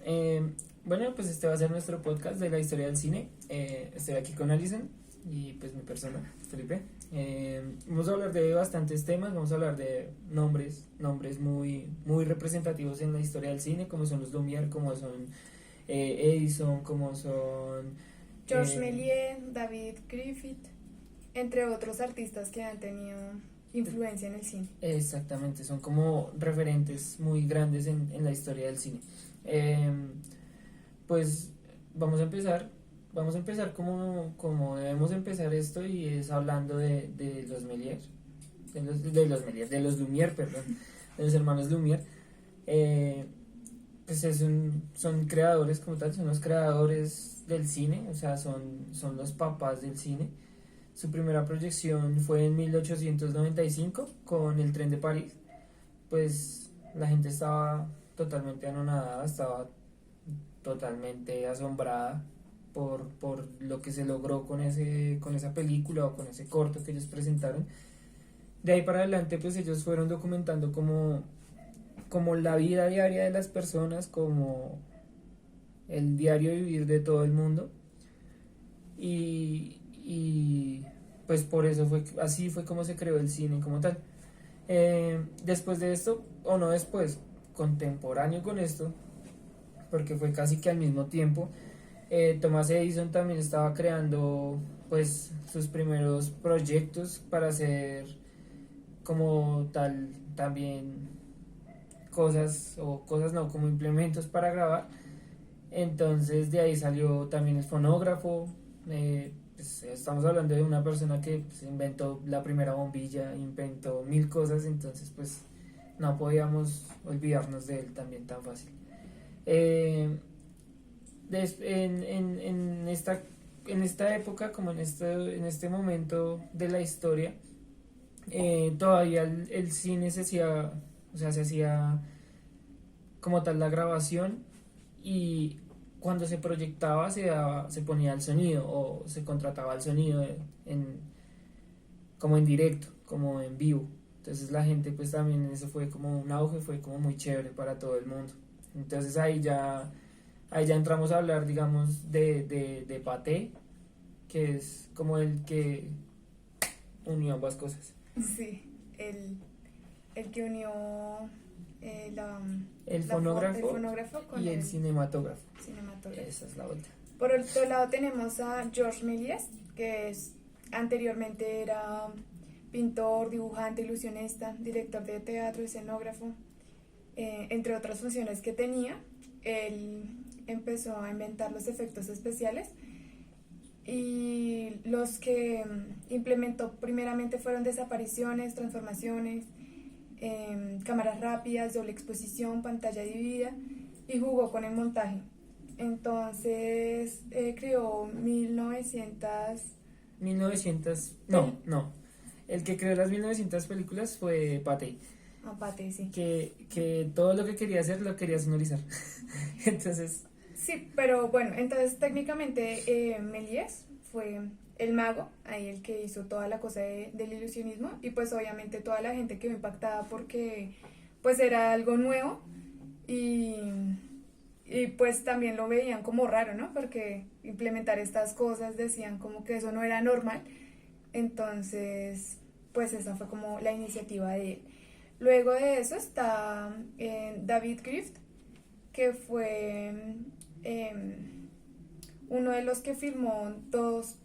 Bueno, pues este va a ser nuestro podcast de la historia del cine. Estoy aquí con Alison y pues mi persona, Felipe. Vamos a hablar de bastantes temas, vamos a hablar de nombres muy representativos en la historia del cine, como son los Lumière, como son Edison, como son... Georges eh, Méliès, David Griffith, entre otros artistas que han tenido influencia en el cine. Exactamente, son como referentes muy grandes en la historia del cine. Eh, pues vamos a empezar como debemos empezar esto y es hablando de los Méliès, de los Lumière, perdón, de los hermanos Lumière. Eh, pues son creadores como tal, son los creadores del cine, o sea, son los papás del cine. Su primera proyección fue en 1895 con El tren de París. Pues la gente estaba totalmente anonadada, estaba totalmente asombrada por lo que se logró con esa película o con ese corto que ellos presentaron. De ahí para adelante pues ellos fueron documentando como la vida diaria de las personas, como el diario vivir de todo el mundo. Y pues por eso así fue como se creó el cine como tal. Después de esto, o no después, contemporáneo con esto, porque fue casi que al mismo tiempo, Thomas Edison también estaba creando pues sus primeros proyectos para hacer como tal también cosas no, como implementos para grabar. Entonces de ahí salió también el fonógrafo. Pues, estamos hablando de una persona que pues, inventó la primera bombilla, inventó mil cosas, entonces pues no podíamos olvidarnos de él también tan fácil. Eh, en esta época, como en este momento de la historia, todavía el cine se hacía, o sea, se hacía como tal la grabación y cuando se proyectaba se ponía el sonido o se contrataba el sonido como en directo, como en vivo. Entonces la gente pues también eso fue como un auge, fue como muy chévere para todo el mundo. Entonces ahí ya entramos a hablar digamos de Pathé, que es como el que unió ambas cosas. Sí, el que unió El el fonógrafo fonógrafo con y el el cinematógrafo. cinematógrafo. Esa es la otra. Por otro lado tenemos a Georges Méliès, anteriormente era pintor, dibujante, ilusionista, director de teatro, escenógrafo, entre otras funciones que tenía. Él empezó a inventar los efectos especiales y los que implementó primeramente fueron desapariciones, transformaciones, cámaras rápidas, doble exposición, pantalla dividida y jugó con el montaje. Entonces creó 1900, pel- no. El que creó las 1900 películas fue Pathé, aparte, sí. que todo lo que quería hacer lo quería sonorizar. Entonces, Sí, pero bueno, entonces técnicamente Méliès fue el mago, ahí el que hizo toda la cosa del ilusionismo y pues obviamente toda la gente quedó impactada porque pues era algo nuevo y, y pues también lo veían como raro, ¿no? Porque implementar estas cosas decían como que eso no era normal, entonces pues esa fue como la iniciativa de él. Luego de eso está David Griffith, que fue eh, uno de los que filmó dos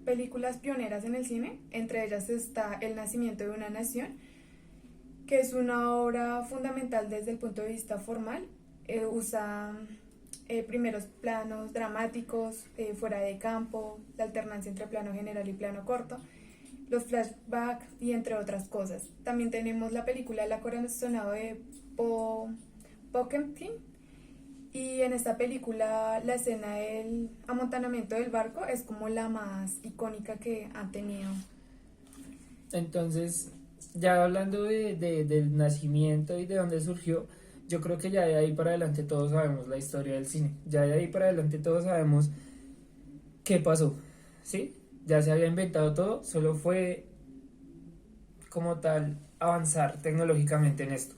películas pioneras en el cine. Entre ellas está El nacimiento de una nación, que es una obra fundamental desde el punto de vista formal. Usa primeros planos dramáticos, fuera de campo, la alternancia entre plano general y plano corto, los flashbacks y entre otras cosas. También tenemos la película La corazonado de Potemkin. Y en esta película la escena del amontonamiento del barco es como la más icónica que han tenido. entonces ya hablando del nacimiento y de dónde surgió, yo creo que ya de ahí para adelante todos sabemos la historia del cine. Ya de ahí para adelante todos sabemos qué pasó, ¿sí? Ya se había inventado todo, solo fue como tal avanzar tecnológicamente en esto.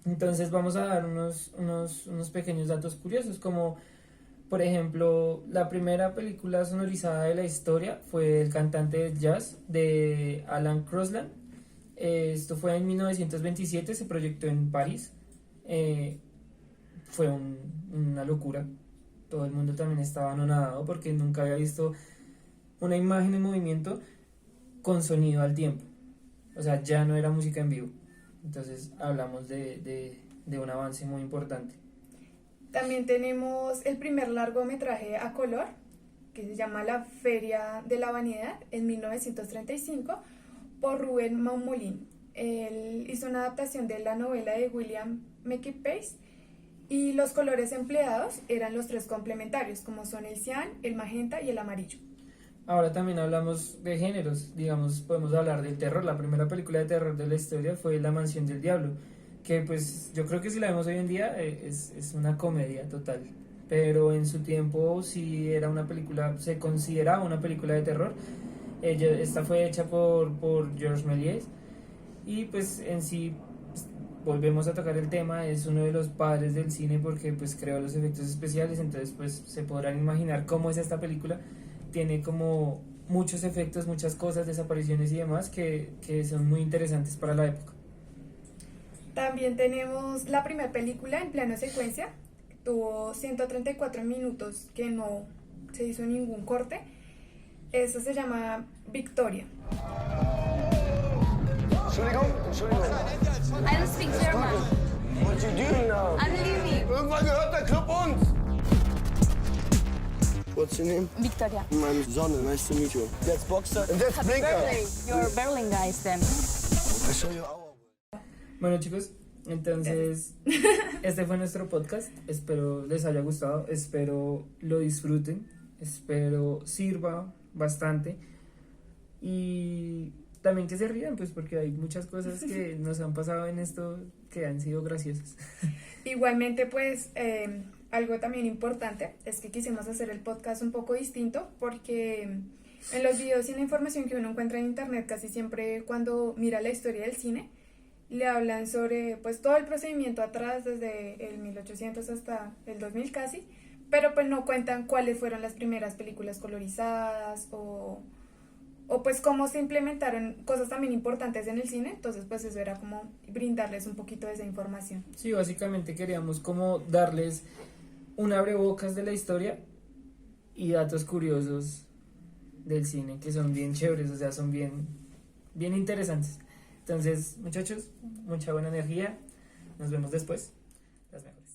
Entonces vamos a dar unos pequeños datos curiosos, como por ejemplo, la primera película sonorizada de la historia fue El cantante de jazz de Alan Crosland. Esto fue en 1927, se proyectó en París. Fue una locura. Todo el mundo también estaba anonadado porque nunca había visto una imagen en movimiento con sonido al tiempo. O sea, ya no era música en vivo. Entonces hablamos de un avance muy importante. También tenemos el primer largometraje a color, que se llama La Feria de la Vanidad, en 1935, por Rubén Maumolin. Él hizo una adaptación de la novela de William Makepeace y los colores empleados eran los tres complementarios, como son el cian, el magenta y el amarillo. Ahora también hablamos de géneros, digamos, podemos hablar del terror. La primera película de terror de la historia fue La Mansión del Diablo, que pues yo creo que si la vemos hoy en día es una comedia total, pero en su tiempo sí era una película, se consideraba una película de terror. Esta fue hecha por Georges Méliès y pues en sí, pues, volvemos a tocar el tema, es uno de los padres del cine porque pues creó los efectos especiales, entonces pues se podrán imaginar cómo es esta película. Tiene como muchos efectos, muchas cosas, desapariciones y demás que son muy interesantes para la época. También tenemos la primera película en plano secuencia, tuvo 134 minutos que no se hizo ningún corte. Eso se llama Victoria. Entschuldigung. I don't speak German. What you doing now? I'm leaving. Irgendwann gehört der Club uns. What's your name? Victoria. I'm Sonne. Nice to meet you. That's Boxer and that's Happy Blinker. birthday. You're Berlin guys then. I show you our way. Bueno chicos, entonces este fue nuestro podcast, espero les haya gustado, espero lo disfruten, espero sirva bastante y también que se rían pues porque hay muchas cosas que nos han pasado en esto que han sido graciosas. Igualmente, pues algo también importante es que quisimos hacer el podcast un poco distinto porque en los videos y en la información que uno encuentra en internet casi siempre cuando mira la historia del cine le hablan sobre pues todo el procedimiento atrás desde el 1800 hasta el 2000 casi, pero pues no cuentan cuáles fueron las primeras películas colorizadas o pues cómo se implementaron cosas también importantes en el cine, entonces pues eso era como brindarles un poquito de esa información. Sí, básicamente queríamos como darles un abrebocas de la historia y datos curiosos del cine que son bien chéveres, o sea, son bien interesantes. Entonces, muchachos, mucha buena energía. Nos vemos después. Las mejores.